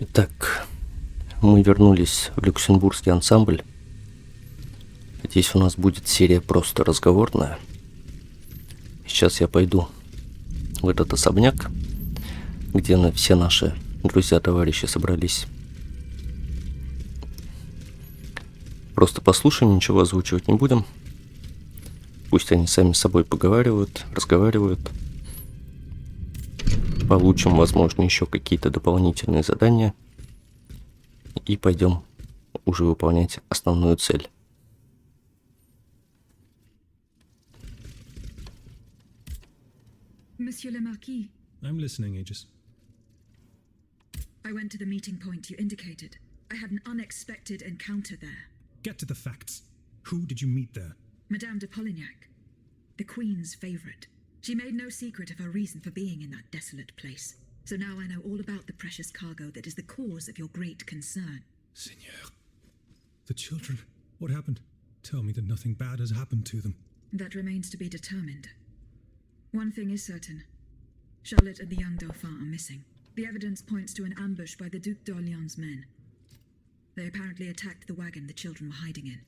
Итак, мы вернулись в Люксембургский ансамбль. Здесь у нас будет серия просто разговорная. Сейчас я пойду в этот особняк, где все наши друзья-товарищи собрались. Просто послушаем, ничего озвучивать не будем. Пусть они сами с собой поговаривают, разговаривают. Получим, возможно, еще какие-то дополнительные задания. И пойдем уже выполнять основную цель. Monsieur le Marquis. I'm listening, Aegis. I went to the meeting point you indicated. I had an unexpected encounter there. Get to the facts. Who did you meet there? Madame de Polignac, the Queen's favourite. She made no secret of her reason for being in that desolate place. So now I know all about the precious cargo that is the cause of your great concern. Seigneur. The children. What happened? Tell me that nothing bad has happened to them. That remains to be determined. One thing is certain. Charlotte and the young Dauphin are missing. The evidence points to an ambush by the Duc d'Orléans' men. They apparently attacked the wagon the children were hiding in.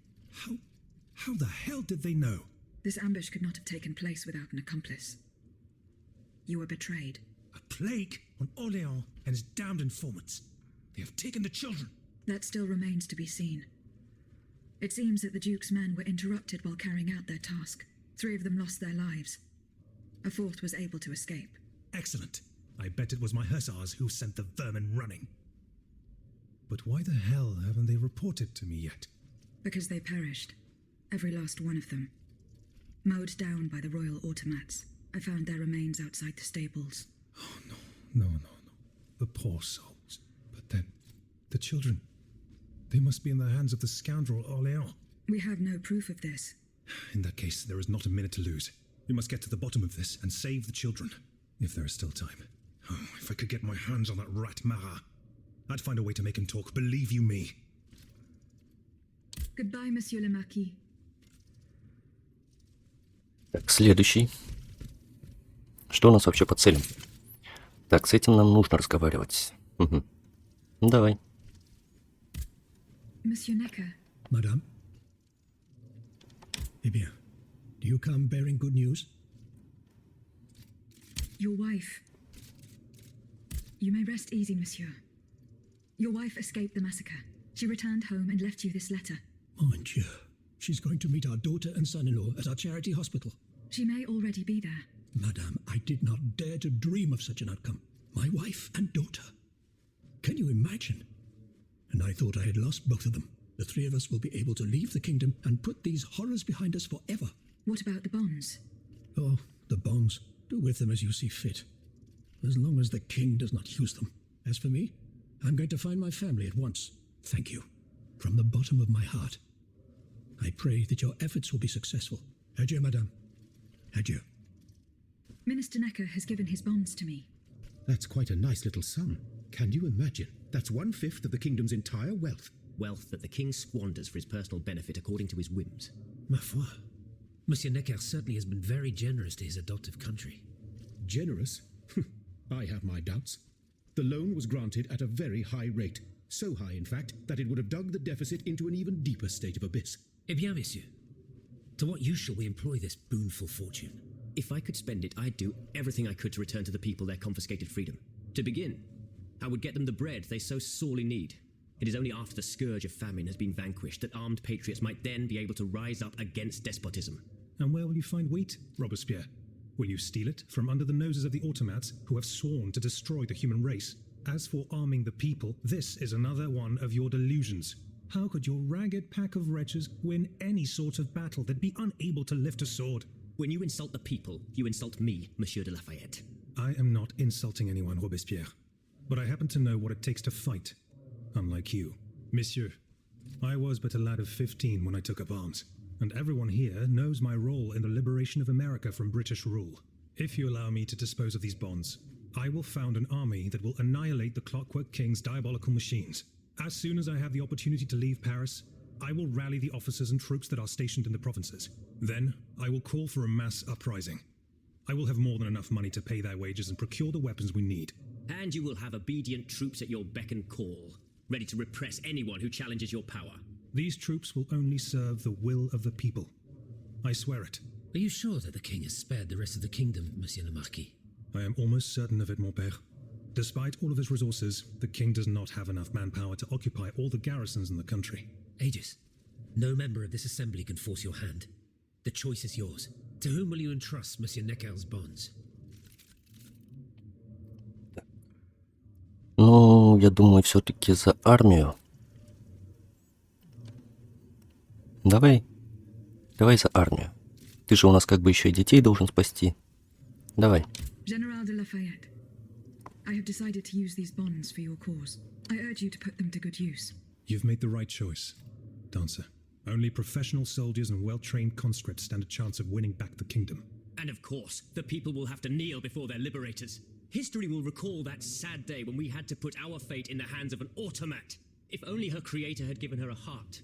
How the hell did they know? This ambush could not have taken place without an accomplice. You were betrayed. A plague on Orléans and his damned informants. They have taken the children. That still remains to be seen. It seems that the Duke's men were interrupted while carrying out their task. 3 of them lost their lives. A 4th was able to escape. Excellent. I bet it was my hussars who sent the vermin running. But why the hell haven't they reported to me yet? Because they perished. Every last one of them. Mowed down by the royal automats. I found their remains outside the stables. Oh, no. The poor souls. But then, the children. They must be in the hands of the scoundrel Orléans. We have no proof of this. In that case, there is not a minute to lose. We must get to the bottom of this and save the children. If there is still time. Oh, if I could get my hands on that rat Marat. I'd find a way to make him talk, believe you me. Goodbye, Monsieur le Marquis. Так, следующий. Что у нас вообще по целям? Так, с этим нам нужно разговаривать. Угу. Ну, давай. Monsieur Necker. Madame? Eh bien, do you come bearing good news? Your wife. You may rest easy, monsieur. Your wife escaped the massacre. She returned home and left you this letter. Mon Dieu. She's going to meet our daughter and son-in-law at our charity hospital. She may already be there. Madame, I did not dare to dream of such an outcome. My wife and daughter. Can you imagine? And I thought I had lost both of them. The 3 of us will be able to leave the kingdom and put these horrors behind us forever. What about the bonds? Oh, the bonds. Do with them as you see fit. As long as the king does not use them. As for me, I'm going to find my family at once. Thank you. From the bottom of my heart. I pray that your efforts will be successful. Adieu, madame. Adieu. Minister Necker has given his bonds to me. That's quite a nice little sum. Can you imagine? That's 1/5 of the kingdom's entire wealth. Wealth that the king squanders for his personal benefit according to his whims. Ma foi. Monsieur Necker certainly has been very generous to his adoptive country. Generous? I have my doubts. The loan was granted at a very high rate. So high, in fact, that it would have dug the deficit into an even deeper state of abyss. Eh bien, monsieur. To what use shall we employ this boonful fortune? If I could spend it, I'd do everything I could to return to the people their confiscated freedom. To begin, I would get them the bread they so sorely need. It is only after the scourge of famine has been vanquished that armed patriots might then be able to rise up against despotism. And where will you find wheat, Robespierre? Will you steal it from under the noses of the automats who have sworn to destroy the human race? As for arming the people, this is another one of your delusions. How could your ragged pack of wretches win any sort of battle? They'd be unable to lift a sword. When you insult the people, you insult me, Monsieur de Lafayette. I am not insulting anyone, Robespierre. But I happen to know what it takes to fight. Unlike you. Monsieur, I was but a lad of 15 when I took up arms. And everyone here knows my role in the liberation of America from British rule. If you allow me to dispose of these bonds, I will found an army that will annihilate the Clockwork King's diabolical machines. As soon as I have the opportunity to leave Paris, I will rally the officers and troops that are stationed in the provinces. Then, I will call for a mass uprising. I will have more than enough money to pay their wages and procure the weapons we need. And you will have obedient troops at your beck and call, ready to repress anyone who challenges your power. These troops will only serve the will of the people. I swear it. Are you sure that the king has spared the rest of the kingdom, Monsieur le Marquis? I am almost certain of it, mon père. Despite all of his resources, the king does not have enough manpower to occupy all the garrisons in the country. Aegis, no member of this assembly can force your hand. The choice is yours. To whom will you entrust Monsieur Necker's bonds? Ну, я думаю, все-таки за армию. Давай за армию. Ты же у нас как бы еще и детей должен спасти. Давай. General de Lafayette, I have decided to use these bonds for your cause. I urge you to put them to good use. You've made the right choice, Dancer. Only professional soldiers and well-trained conscripts stand a chance of winning back the kingdom. And of course, the people will have to kneel before their liberators. History will recall that sad day when we had to put our fate in the hands of an automat. If only her creator had given her a heart.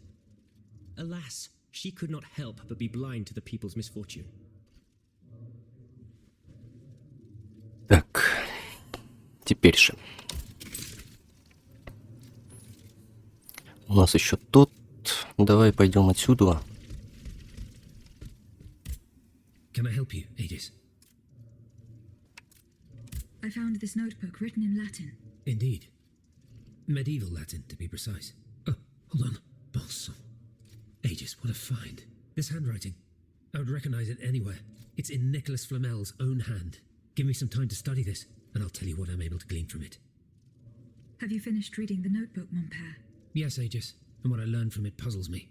Alas, she could not help but be blind to the people's misfortune. Так, теперь же. У нас еще тот. Давай пойдем отсюда. Can I help you, Aegis? I found this notebook written in Latin. Indeed. Medieval Latin, to be precise. Oh, hold on. Balsam. Aegis, what a find. This handwriting. I would recognize it anywhere. It's in Nicholas Flamel's own hand. Give me some time to study this, and I'll tell you what I'm able to glean from it. Have you finished reading the notebook, mon père? Yes, Aegis, and what I learned from it puzzles me.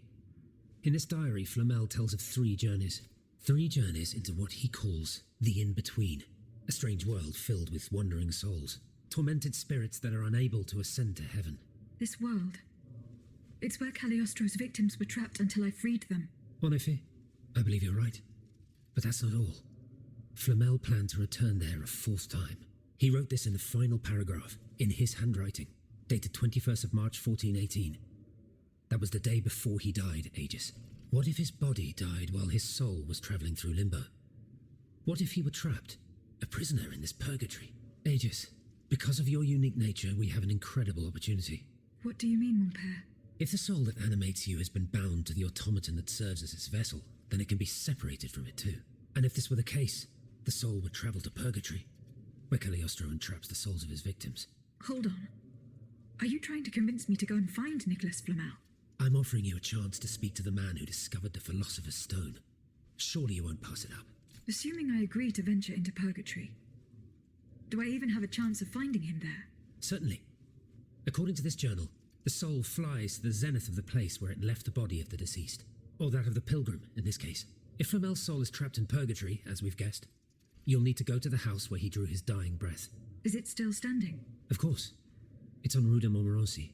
In this diary, Flamel tells of 3 journeys. 3 journeys into what he calls the in-between. A strange world filled with wandering souls. Tormented spirits that are unable to ascend to heaven. This world. It's where Cagliostro's victims were trapped until I freed them. En effet, I believe you're right. But that's not all. Flamel planned to return there a 4th time. He wrote this in the final paragraph, in his handwriting, dated 21st of March 1418. That was the day before he died, Aegis. What if his body died while his soul was traveling through limbo? What if he were trapped, a prisoner in this purgatory? Aegis, because of your unique nature, we have an incredible opportunity. What do you mean, mon père? If the soul that animates you has been bound to the automaton that serves as its vessel, then it can be separated from it too. And if this were the case, the soul would travel to purgatory, where Cagliostro entraps the souls of his victims. Hold on. Are you trying to convince me to go and find Nicholas Flamel? I'm offering you a chance to speak to the man who discovered the Philosopher's Stone. Surely you won't pass it up. Assuming I agree to venture into purgatory, do I even have a chance of finding him there? Certainly. According to this journal, the soul flies to the zenith of the place where it left the body of the deceased, or that of the pilgrim, in this case. If Flamel's soul is trapped in purgatory, as we've guessed, you'll need to go to the house where he drew his dying breath. Is it still standing? Of course. It's on Rue de Montmorency,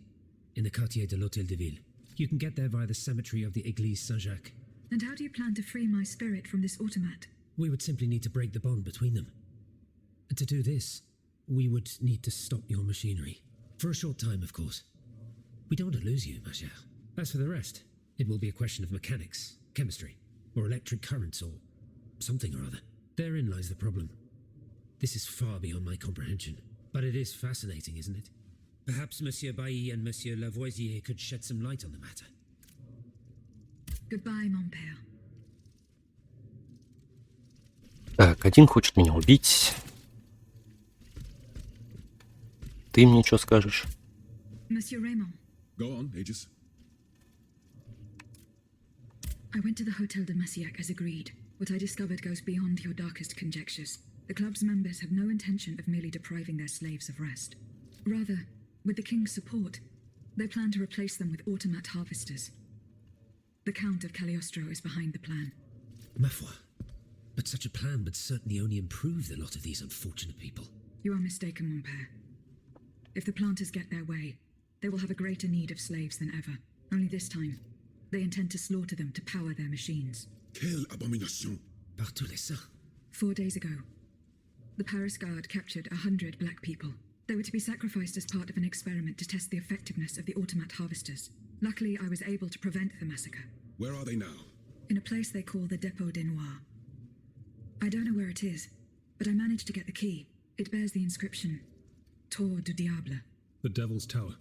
in the quartier de l'Hôtel de Ville. You can get there via the cemetery of the Église Saint-Jacques. And how do you plan to free my spirit from this automat? We would simply need to break the bond between them. And to do this, we would need to stop your machinery. For a short time, of course. We don't want to lose you, ma chère. As for the rest, it will be a question of mechanics, chemistry, or electric currents, or something or other. Therein lies the problem. This is far beyond my comprehension. But it is fascinating, isn't it? Perhaps Monsieur Bailly and Monsieur Lavoisier could shed some light on the matter. Goodbye, mon père. Так, один хочет меня убить. Ты мне что скажешь? Monsieur Raymond, Go on, Aegis. I went to the Hotel de Massiac as agreed. What I discovered goes beyond your darkest conjectures. The club's members have no intention of merely depriving their slaves of rest. Rather, with the king's support, they plan to replace them with automat harvesters. The Count of Cagliostro is behind the plan. Ma foi. But such a plan would certainly only improve the lot of these unfortunate people. You are mistaken, mon père. If the planters get their way, they will have a greater need of slaves than ever. Only this time, they intend to slaughter them to power their machines. Quelle abomination! Par tous les saints. 4 days ago, the Paris Guard captured 100 black people. They were to be sacrificed as part of an experiment to test the effectiveness of the automat harvesters. Luckily, I was able to prevent the massacre. Where are they now? In a place they call the Dépôt des Noirs. I don't know where it is, but I managed to get the key. It bears the inscription, Tour du Diable. The Devil's Tower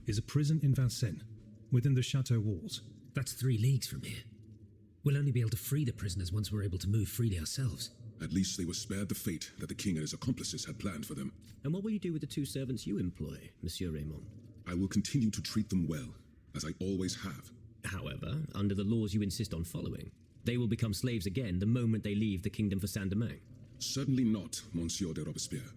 is a prison in Vincennes, within the chateau walls. That's 3 leagues from here. We'll only be able to free the prisoners once we're able to move freely ourselves. At least they were spared the fate that the king and his accomplices had planned for them. And what will you do with the 2 servants you employ, Monsieur Raymond? I will continue to treat them well, as I always have. However, under the laws you insist on following, they will become slaves again the moment they leave the kingdom for Saint-Domingue. Certainly not, Monsieur de Robespierre.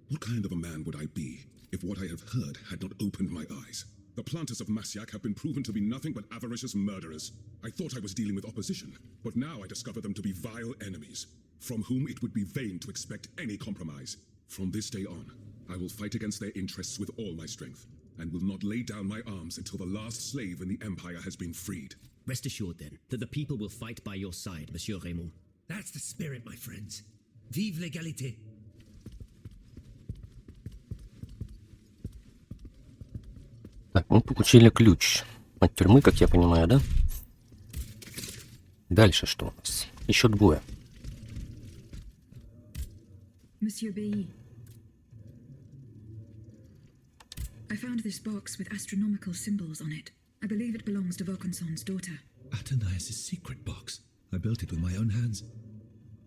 What kind of a man would I be if what I have heard had not opened my eyes? The planters of Massiac have been proven to be nothing but avaricious murderers. I thought I was dealing with opposition, but now I discover them to be vile enemies, from whom it would be vain to expect any compromise. From this day on, I will fight against their interests with all my strength, and will not lay down my arms until the last slave in the Empire has been freed. Rest assured, then, that the people will fight by your side, Monsieur Raymond. That's the spirit, my friends. Vive l'égalité. Так, мы получили ключ от тюрьмы, как я понимаю, да? Дальше что у нас? Еще 2. Monsieur B. I found this box with astronomical symbols on it. I believe it belongs to Vaucanson's daughter. Athénaïs' secret box. I built it with my own hands.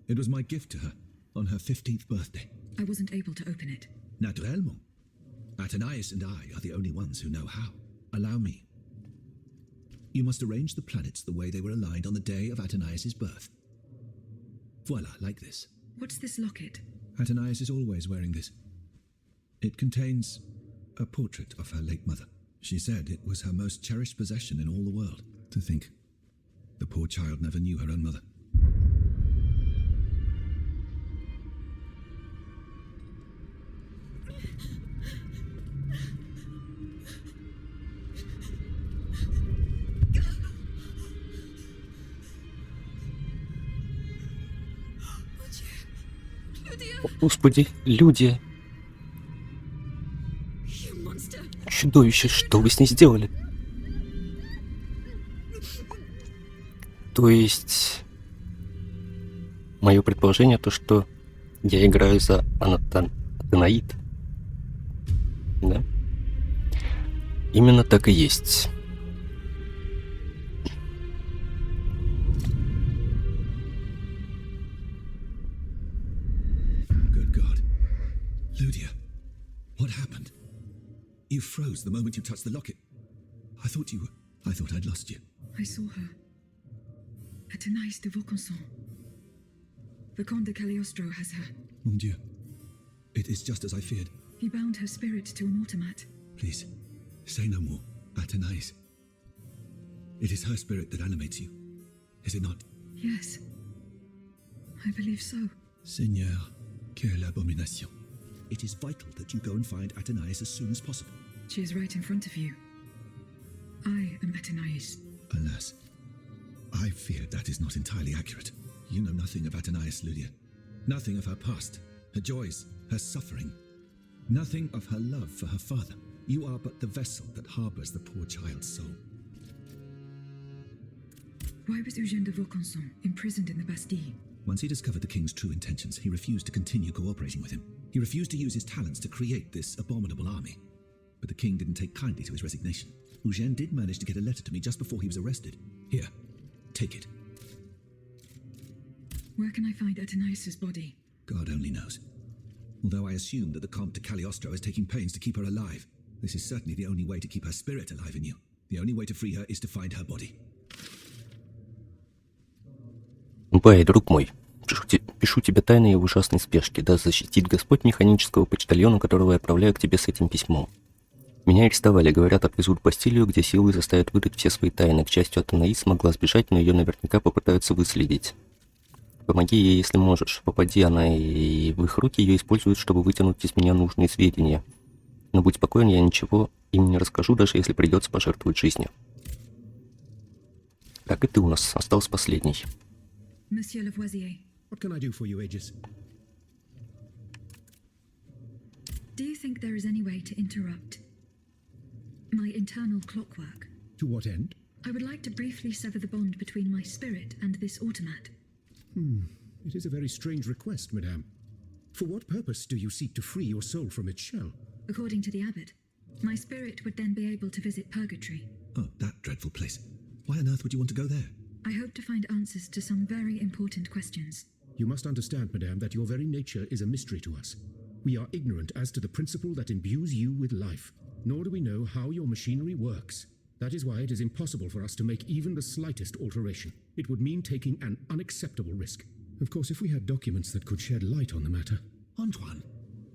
It was my gift to her on her 15th birthday. I wasn't able to open it. Naturellement. Athénaïs and I are the only ones who know how. Allow me. You must arrange the planets the way they were aligned on the day of Athénaïs' birth. Voila, like this. What's this locket? Athénaïs is always wearing this. It contains a portrait of her late mother. She said it was her most cherished possession in all the world. To think, the poor child never knew her own mother. Господи, люди! Чудовище, что вы с ней сделали? То есть... Мое предположение то, что я играю за Атенаид. Да? Именно так и есть. Lydia, what happened? You froze the moment you touched the locket. I thought I'd lost you. I saw her. Athénaïs de Vaucanson. The Comte de Cagliostro has her. Mon Dieu. It is just as I feared. He bound her spirit to an automat. Please, say no more. Athénaïs. It is her spirit that animates you, is it not? Yes. I believe so. Seigneur, quelle abomination. It is vital that you go and find Athénaïs as soon as possible. She is right in front of you. I am Athénaïs. Alas, I fear that is not entirely accurate. You know nothing of Athénaïs, Lydia. Nothing of her past, her joys, her suffering. Nothing of her love for her father. You are but the vessel that harbors the poor child's soul. Why was Eugène de Vaucanson imprisoned in the Bastille? Once he discovered the king's true intentions, he refused to continue cooperating with him. He refused to use his talents to create this abominable army. But the king didn't take kindly to his resignation. Eugène did manage to get a letter to me just before he was arrested. Here, take it. Where can I find Athénaïs' body? God only knows. Although I assume that the Comte de Cagliostro is taking pains to keep her alive. This is certainly the only way to keep her spirit alive in you. The only way to free her is to find her body. Бэй, друг мой, пишу тебе тайно и в ужасной спешке, да защитит Господь механического почтальона, которого я отправляю к тебе с этим письмом. Меня арестовали, говорят, отвезут в Бастилию, где силой заставят выдать все свои тайны. К счастью, Атенаис смогла сбежать, но ее наверняка попытаются выследить. Помоги ей, если можешь. Попади она и в их руки, ее используют, чтобы вытянуть из меня нужные сведения. Но будь спокоен, я ничего им не расскажу, даже если придется пожертвовать жизнью. Так, и ты у нас остался последний. Monsieur Lavoisier. What can I do for you, Aegis? Do you think there is any way to interrupt my internal clockwork? To what end? I would like to briefly sever the bond between my spirit and this automat. It is a very strange request, madame. For what purpose do you seek to free your soul from its shell? According to the abbot, my spirit would then be able to visit purgatory. Oh, that dreadful place. Why on earth would you want to go there? I hope to find answers to some very important questions. You must understand, madame, that your very nature is a mystery to us. We are ignorant as to the principle that imbues you with life, nor do we know how your machinery works. That is why it is impossible for us to make even the slightest alteration. It would mean taking an unacceptable risk. Of course, if we had documents that could shed light on the matter. Antoine,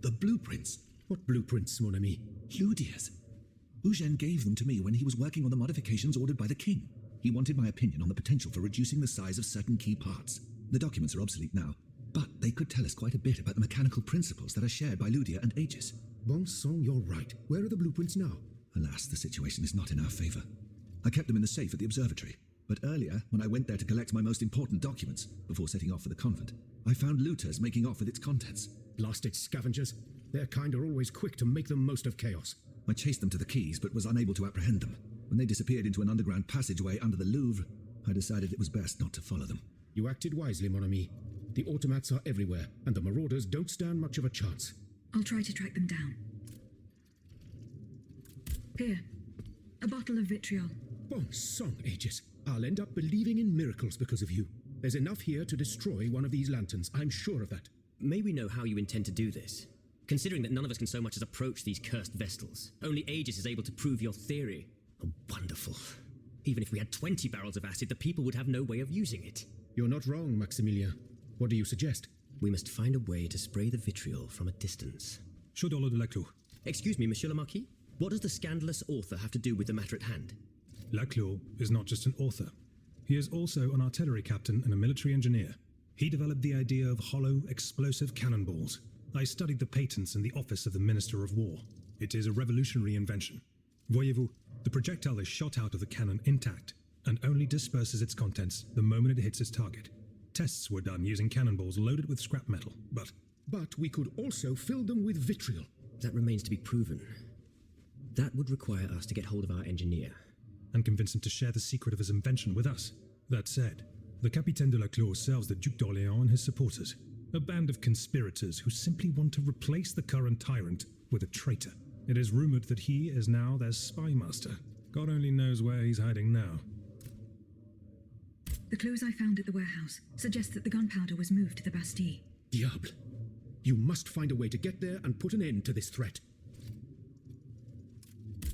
the blueprints. What blueprints, mon ami? Ludia's. Eugène gave them to me when he was working on the modifications ordered by the king. He wanted my opinion on the potential for reducing the size of certain key parts. The documents are obsolete now, but they could tell us quite a bit about the mechanical principles that are shared by Ludia and Aegis. Bon sang, you're right. Where are the blueprints now? Alas, the situation is not in our favor. I kept them in the safe at the observatory, but earlier, when I went there to collect my most important documents before setting off for the convent, I found looters making off with its contents. Blasted scavengers. Their kind are always quick to make the most of chaos. I chased them to the quays, but was unable to apprehend them. When they disappeared into an underground passageway under the Louvre, I decided it was best not to follow them. You acted wisely, mon ami. The automats are everywhere, and the marauders don't stand much of a chance. I'll try to track them down. Here, a bottle of vitriol. Bon sang, Aegis. I'll end up believing in miracles because of you. There's enough here to destroy one of these lanterns, I'm sure of that. May we know how you intend to do this? Considering that none of us can so much as approach these cursed Vestals, only Aegis is able to prove your theory. Oh, wonderful. Even if we had 20 barrels of acid, the people would have no way of using it. You're not wrong, Maximilien. What do you suggest? We must find a way to spray the vitriol from a distance. Chaudolo de Laclos. Excuse me, Monsieur le Marquis? What does the scandalous author have to do with the matter at hand? Laclos is not just an author. He is also an artillery captain and a military engineer. He developed the idea of hollow, explosive cannonballs. I studied the patents in the office of the Minister of War. It is a revolutionary invention. Voyez-vous, the projectile is shot out of the cannon intact and only disperses its contents the moment it hits its target. Tests were done using cannonballs loaded with scrap metal, but... But we could also fill them with vitriol. That remains to be proven. That would require us to get hold of our engineer. And convince him to share the secret of his invention with us. That said, the Capitaine de Laclos serves the Duc d'Orléans and his supporters. A band of conspirators who simply want to replace the current tyrant with a traitor. It is rumored that he is now their spy master. God only knows where he's hiding now. The clues I found at the warehouse suggest that the gunpowder was moved to the Bastille. Diable. You must find a way to get there and put an end to this threat.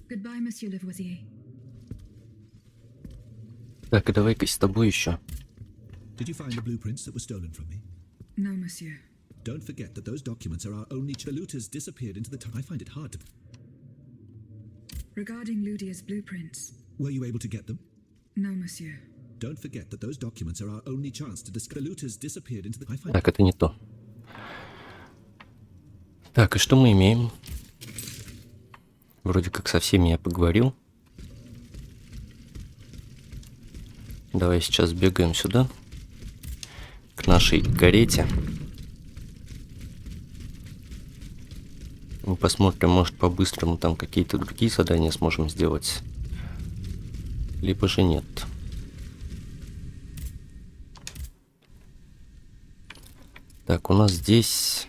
Goodbye, Monsieur Lavoisier. Так, и давай-ка с тобой еще. Did you find the blueprints that were stolen from me? No, Monsieur. Don't forget that those documents are our only... The looters disappeared into the... I find it hard to... Regarding Ludia's blueprints, Were you able to get them? no, Monsieur. Don't forget that those documents are our only chance to discover... The looters disappeared into the... I find... Так, это не то. Так, и что мы имеем? Вроде как со всеми я поговорил. Давай сейчас бегаем сюда, к нашей карете. Мы посмотрим, может, по-быстрому там какие-то другие задания сможем сделать. Либо же нет. Так, у нас здесь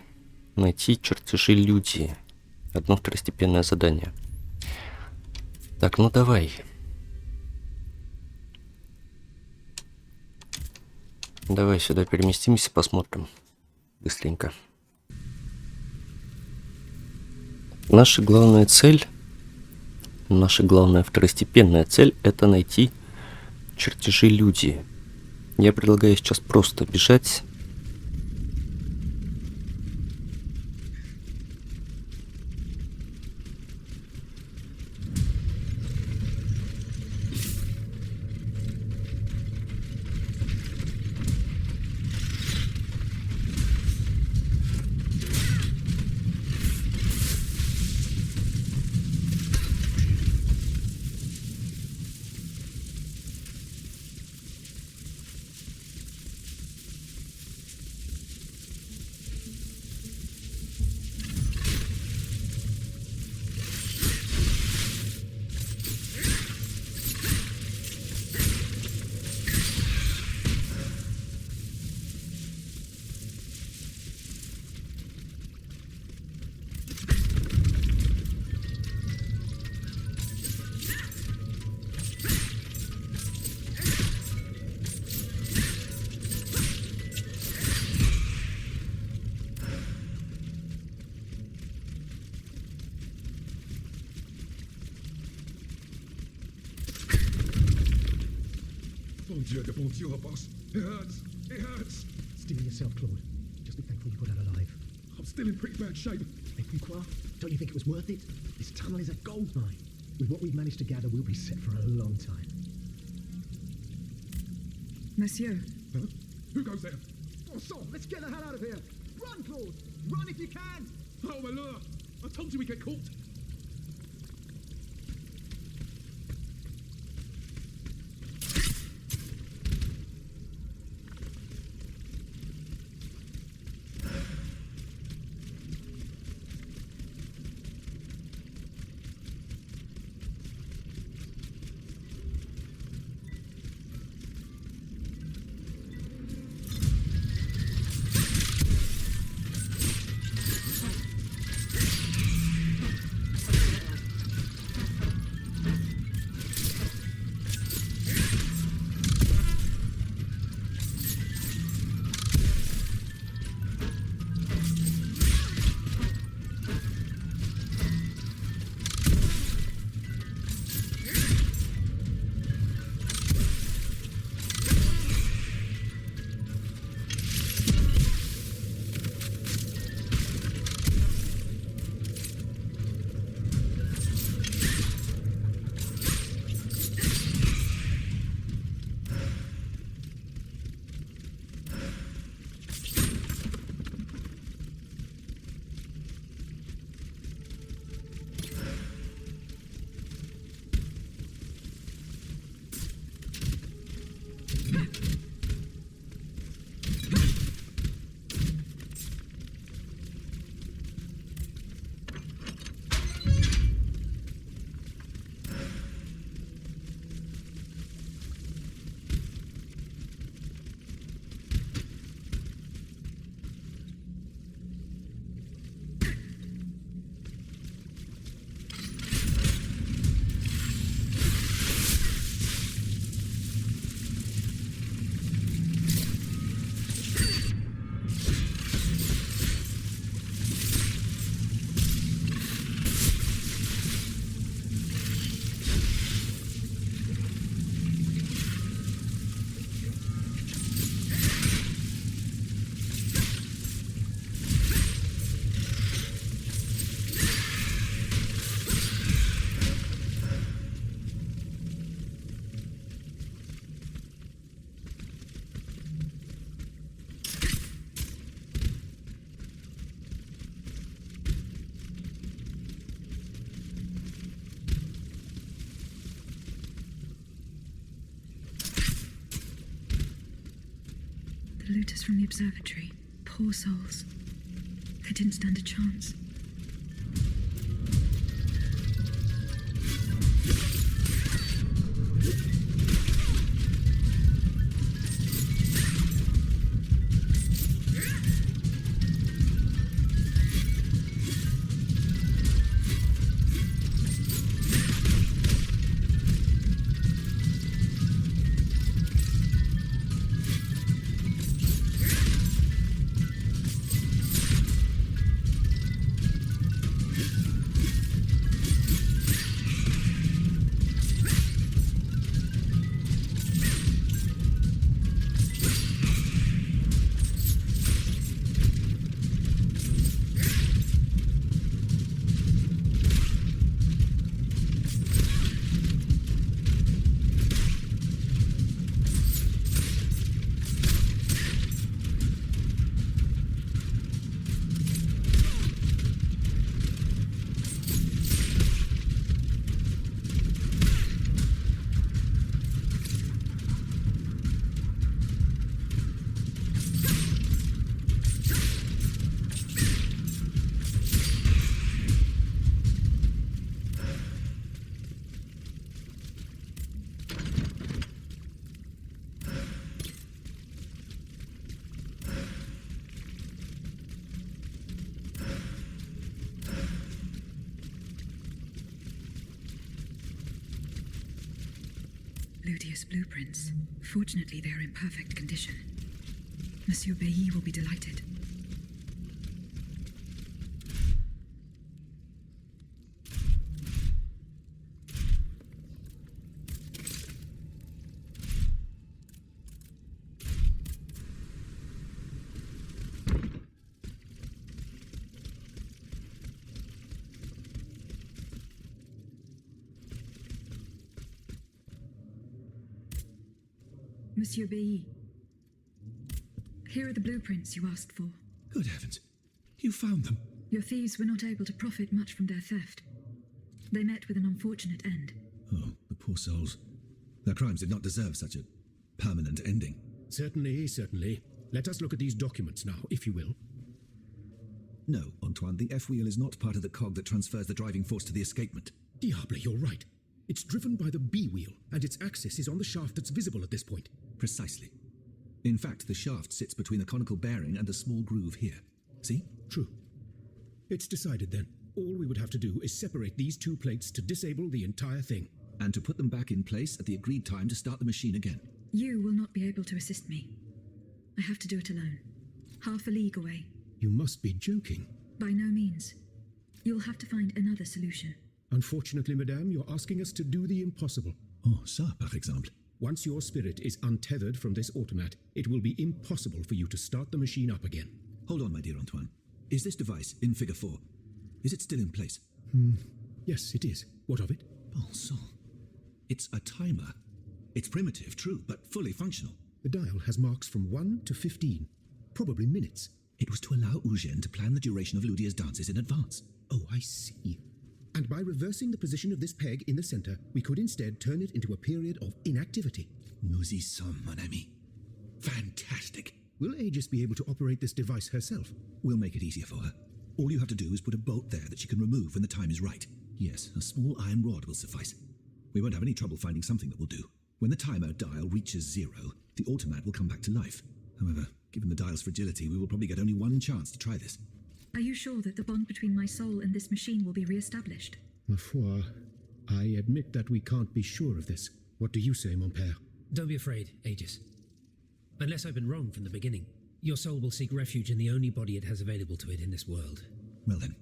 найти чертежи Людии. Одно второстепенное задание. Так, ну давай. Давай сюда переместимся, посмотрим. Быстренько. Наша главная цель, наша главная второстепенная цель — это найти чертежи Людии. Я предлагаю сейчас просто бежать. bon Dieu, boss. It hurts. It hurts. Steel yourself, Claude. Just be thankful you got out alive. I'm still in pretty bad shape. Et puis quoi? Don't you think it was worth it? This tunnel is a gold mine. With what we've managed to gather, we'll be set for a long time. Monsieur, Huh? Who goes there? Bon sang, let's get the hell out of here! Run, Claude! Run if you can! Oh, my lure! I told you we'd get caught. the looters from the observatory. Poor souls. They didn't stand a chance. Ludius blueprints. Fortunately, they are in perfect condition. Monsieur Bailly will be delighted. Monsieur B. Here are the blueprints you asked for. Good heavens. You found them. Your thieves were not able to profit much from their theft. They met with an unfortunate end. Oh, the poor souls. Their crimes did not deserve such a permanent ending. Certainly, certainly. Let us look at these documents now, if you will. No, Antoine, the F-wheel is not part of the cog that transfers the driving force to the escapement. Diable, you're right. It's driven by the B-wheel, and its axis is on the shaft that's visible at this point. Precisely. In fact, the shaft sits between the conical bearing and a small groove here. See? True. It's decided then. All we would have to do is separate these two plates to disable the entire thing. And to put them back in place at the agreed time to start the machine again. You will not be able to assist me. I have to do it alone. Half a league away. You must be joking. By no means. You'll have to find another solution. Unfortunately, madame, you're asking us to do the impossible. Oh, ça, par exemple. Once your spirit is untethered from this automat, it will be impossible for you to start the machine up again. Hold on, my dear Antoine. Is this device, in figure 4, is it still in place? Yes, it is. What of it? Bon sang. It's a timer. It's primitive, true, but fully functional. The dial has marks from 1 to 15, probably minutes. It was to allow Eugène to plan the duration of Ludia's dances in advance. Oh, I see. And by reversing the position of this peg in the center, we could instead turn it into a period of inactivity. Nous y sommes, mon ami. Fantastic. Will Aegis be able to operate this device herself? We'll make it easier for her. All you have to do is put a bolt there that she can remove when the time is right. Yes, a small iron rod will suffice. We won't have any trouble finding something that will do. When the timer dial reaches 0, the automat will come back to life. However, given the dial's fragility, we will probably get only one chance to try this. Are you sure that the bond between my soul and this machine will be re-established? Ma foi, I admit that we can't be sure of this. What do you say, mon père? Don't be afraid, Aegis. Unless I've been wrong from the beginning, your soul will seek refuge in the only body it has available to it in this world. Well then,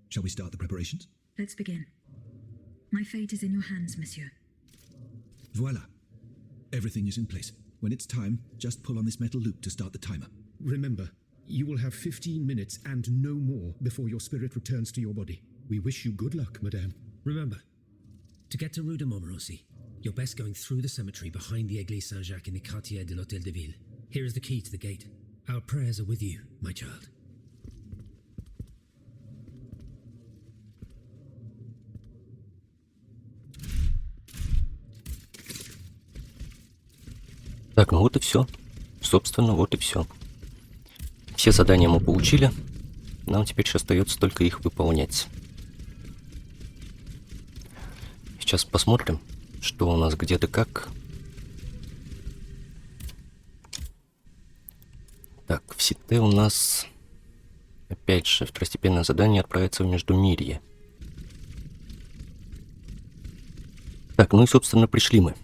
shall we start the preparations? Let's begin. My fate is in your hands, monsieur. Voila. Everything is in place. When it's time, just pull on this metal loop to start the timer. Remember, you will have 15 minutes and no more before your spirit returns to your body. We wish you good luck, madame. Remember, to get to Rue de Montmorency, you're best going through the cemetery behind the Église Saint-Jacques in the Quartier de l'Hôtel de Ville. Here is the key to the gate. Our prayers are with you, my child. Так, ну вот и все. Собственно, вот и все. Все задания мы получили. Нам теперь еще остается только их выполнять. Сейчас посмотрим, что у нас где-то как. Так, в Сите у нас, опять же, второстепенное задание отправиться в Междумирье. Так, ну и, собственно, пришли мы.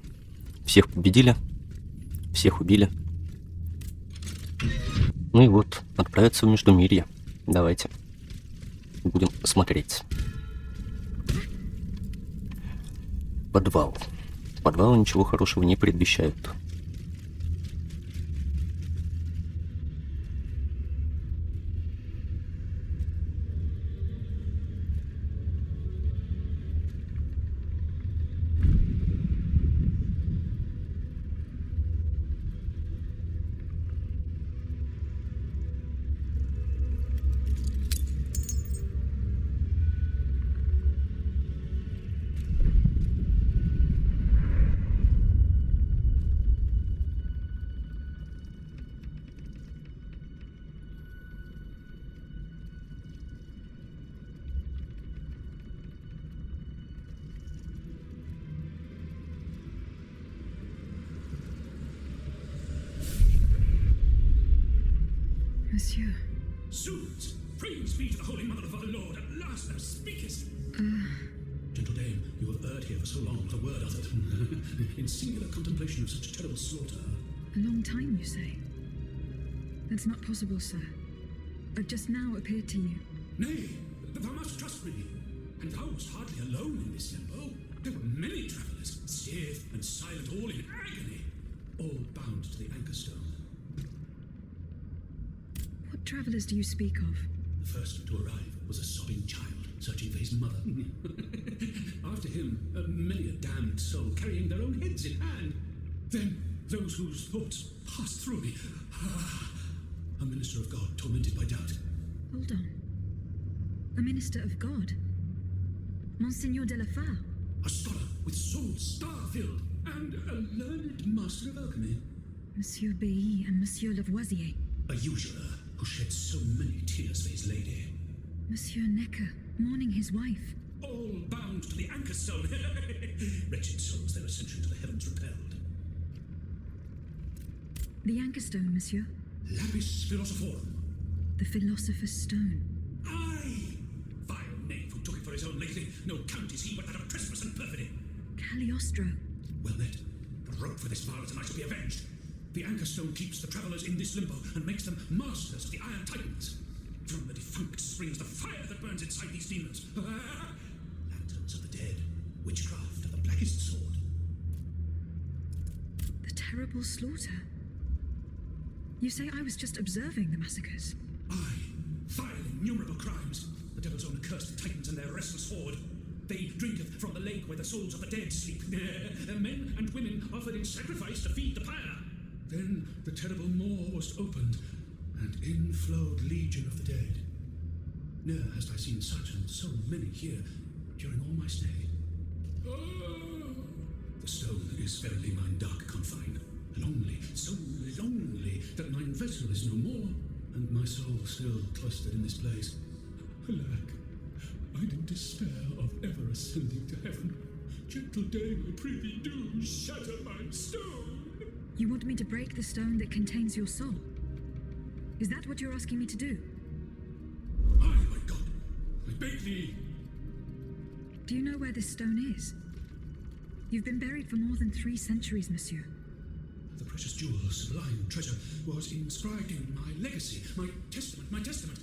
Всех победили, всех убили. Ну и вот, отправиться в Междумирье. Давайте будем смотреть. Подвал. Подвалы ничего хорошего не предвещают. Monsieur. Zounds! Praise be to the Holy Mother of our Lord, at last thou speakest! Gentle dame, you have erred here for so long, not a word uttered. In singular contemplation of such terrible slaughter. A long time, you say? That's not possible, sir. I've just now appeared to you. Nay, thou must trust me. And thou wast hardly alone in this limbo. There were many travellers, stiff and silent, all in agony, all bound to the anchor stone. What travellers do you speak of? The first to arrive was a sobbing child, searching for his mother. After him, many a damned soul carrying their own heads in hand. Then those whose thoughts passed through me. A minister of God tormented by doubt. Hold on. A minister of God? Monseigneur de la Fare? A scholar with soul star-filled, and a learned master of alchemy. Monsieur Bailly and Monsieur Lavoisier. A usurer who shed so many tears for his lady. Monsieur Necker, mourning his wife. All bound to the anchor stone. Wretched souls, their ascension to the heavens repelled. The anchor stone, monsieur. Lapis philosophorum. The philosopher's stone. Aye! Vile knave who took it for his own lazy. No count is he but that of trespass and perfidy. Cagliostro. Well met. But wrote for this violence and I shall be avenged. The anchor stone keeps the travellers in this limbo and makes them masters of the Iron Titans. From the defunct springs the fire that burns inside these demons. Lanterns of the dead. Witchcraft of the blackest sword. The terrible slaughter. You say I was just observing the massacres? Aye. Vile innumerable crimes. The devil's own accursed titans and their restless horde. They drinketh from the lake where the souls of the dead sleep. Men and women offered in sacrifice to feed the pyre. Then the terrible maw was opened, and in flowed legion of the dead. Ne'er hast I seen such and so many here during all my stay. Oh, the stone is verily mine dark confine. Lonely, so lonely, that mine vessel is no more, and my soul still cloistered in this place. Alack, I do despair of ever ascending to heaven. Gentle dame, I prithee do shatter mine stone. You want me to break the stone that contains your soul? Is that what you're asking me to do? Aye, my God, I beg thee. Do you know where this stone is? You've been buried for more than 3 centuries, monsieur. The precious jewel, sublime treasure, was inscribed in my legacy, my testament, my testament.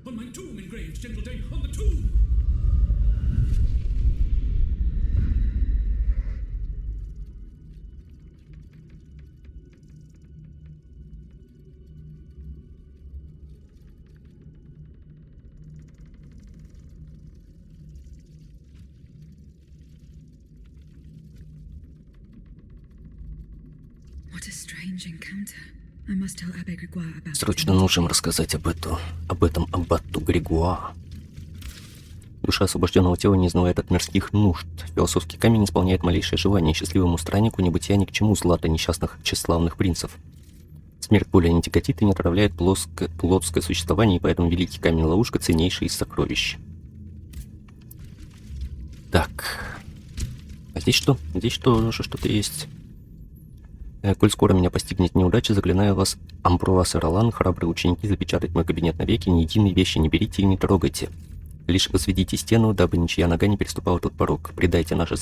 On my tomb engraved, gentle dame, on the tomb! What a strange encounter. I must tell Abbe Grégoire about Срочно нужно рассказать об этом аббату Григуа. Душа освобожденного тела не изнывает от мирских нужд. Философский камень исполняет малейшее желание. Счастливому страннику небытия ни к чему злато несчастных тщеславных принцев. Смерть более не тяготит и не отравляет плотское существование, и поэтому великий камень-ловушка ценнейший из сокровищ. Так. А здесь что? Здесь тоже что-то есть. Коль скоро меня постигнет неудача, заклинаю вас, Амбруаз и Ролан, храбрые ученики, запечатать мой кабинет навеки, ни единой вещи не берите и не трогайте. Лишь возведите стену, дабы ничья нога не переступала тот порог. Предайте наше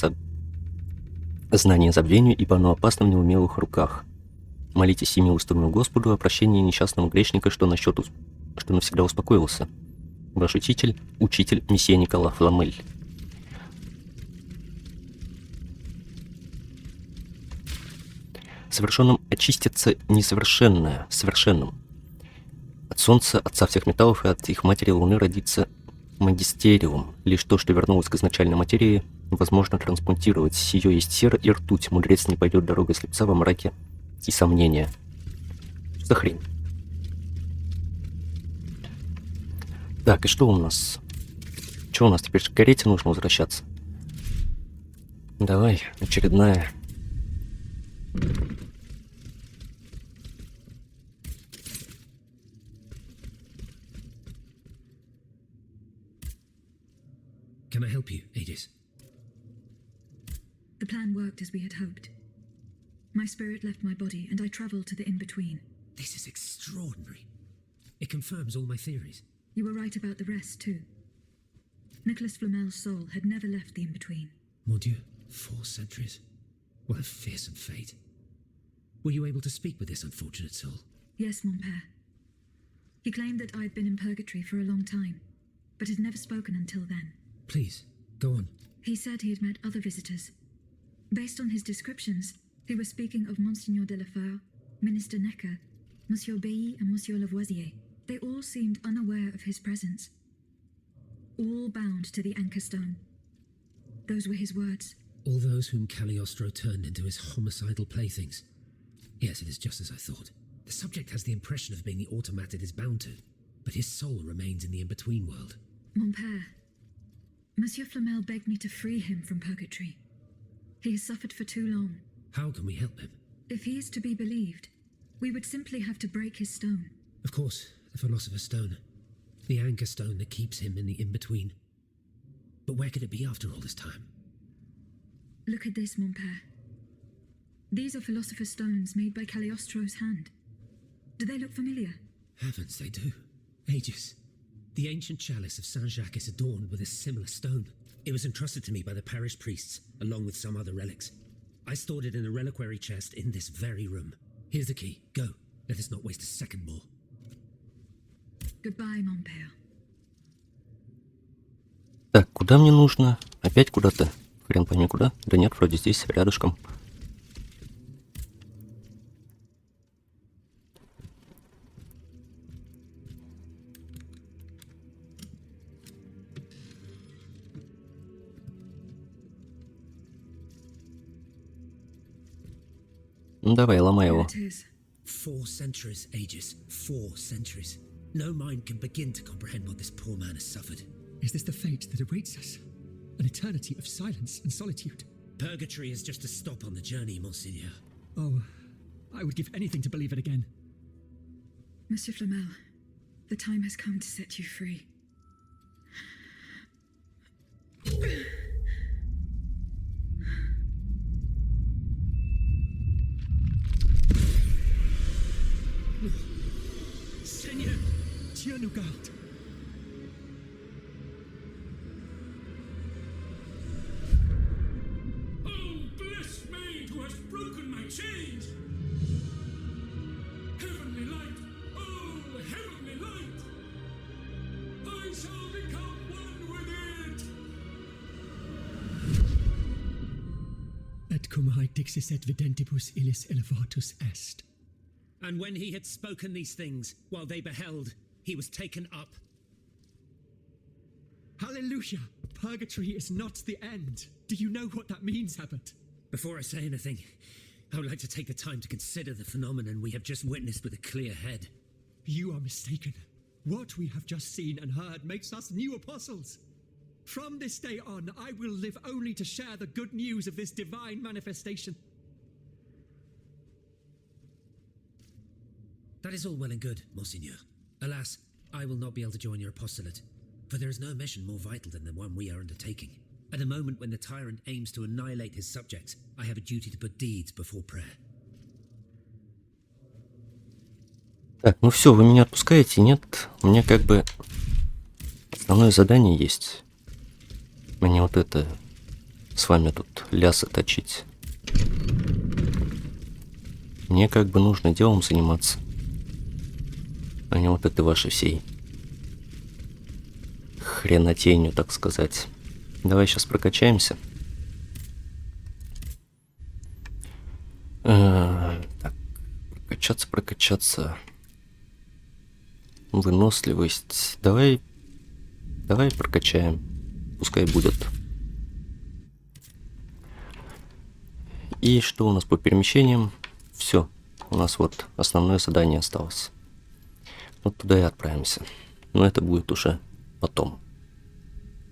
знание забвению, ибо оно опасно в неумелых руках. Молитесь всемилостивому Господу о прощении несчастного грешника, что навсегда успокоился. Ваш учитель, месье Никола Фламель. Совершенным очистится несовершенное совершенным. От солнца, отца всех металлов, и от их матери Луны родится магистериум. Лишь то, что вернулось к изначальной материи, возможно трансплантировать. Сие есть сера и ртуть. Мудрец не пойдет дорогой слепца во мраке и сомнения. Что за хрень? Так, и что у нас? Что у нас теперь? К карете нужно возвращаться. Давай, очередная. Can I help you, Adis? The plan worked as we had hoped. My spirit left my body, and I traveled to the in-between. This is extraordinary. It confirms all my theories. You were right about the rest, too. Nicholas Flamel's soul had never left the in-between. Mon Dieu, 4 centuries. What a fearsome fate. Were you able to speak with this unfortunate soul? Yes, mon père. He claimed that I had been in purgatory for a long time, but had never spoken until then. Please, go on. He said he had met other visitors. Based on his descriptions, he was speaking of Monseigneur de la Fare, Minister Necker, Monsieur Bailly and Monsieur Lavoisier. They all seemed unaware of his presence. All bound to the anchor stone. Those were his words. All those whom Cagliostro turned into his homicidal playthings. Yes, it is just as I thought. The subject has the impression of being the automat it is bound to, but his soul remains in the in-between world. Mon père, Monsieur Flamel begged me to free him from purgatory. He has suffered for too long. How can we help him? If he is to be believed, we would simply have to break his stone. Of course, the Philosopher's Stone. The anchor stone that keeps him in the in-between. But where could it be after all this time? Look at this, mon père. These are Philosopher's Stones made by Cagliostro's hand. Do they look familiar? Heavens, they do. Ages. The ancient chalice of Saint-Jacques is adorned with a similar stone. It was entrusted to me by the parish priests, along with some other relics. I stored it in a reliquary chest in this very room. Here's the key. Go. Let us not waste a second more. Goodbye, mon père. Так, куда мне нужно? Опять куда-то? Хрен пойми куда. Да нет, вроде здесь, рядышком. Ну давай, ломай его. It is. 4 centuries, Aegis. 4 centuries. No mind can begin to comprehend what this poor man has suffered. Is this the fate that awaits us? An eternity of silence and solitude? Purgatory is just a stop on the journey, Monseigneur. Oh, I would give anything to believe it again. Monsieur Flamel, the time has come to set you free. Seigneur, Dieu nous garde. Oh, blessed maid who has broken my chains! Heavenly light! Oh, heavenly light! I shall become one with it! Et cum hae dixis et videntibus illis elevatus est. And when he had spoken these things, while they beheld, he was taken up. Hallelujah! Purgatory is not the end. Do you know what that means, Abbot? Before I say anything, I would like to take the time to consider the phenomenon we have just witnessed with a clear head. You are mistaken. What we have just seen and heard makes us new apostles. From this day on, I will live only to share the good news of this divine manifestation. That is all well and good, Monseigneur. Alas, I will not be able to join your apostolate, for there is no mission more vital than the one we are undertaking. At a moment when the tyrant aims to annihilate his subjects, I have a duty to put deeds before prayer. Так, ну все, вы меня отпускаете? Нет? У меня как бы основное задание есть. Мне вот это с вами тут лясы точить. Мне как бы нужно делом заниматься, а не вот этой вашей всей хренотенью, так сказать. Давай сейчас прокачаемся. Так, прокачаться. Выносливость. Давай прокачаем. Пускай будет. И что у нас по перемещениям? Все. У нас вот основное задание осталось. Вот туда и отправимся. Но это будет уже потом.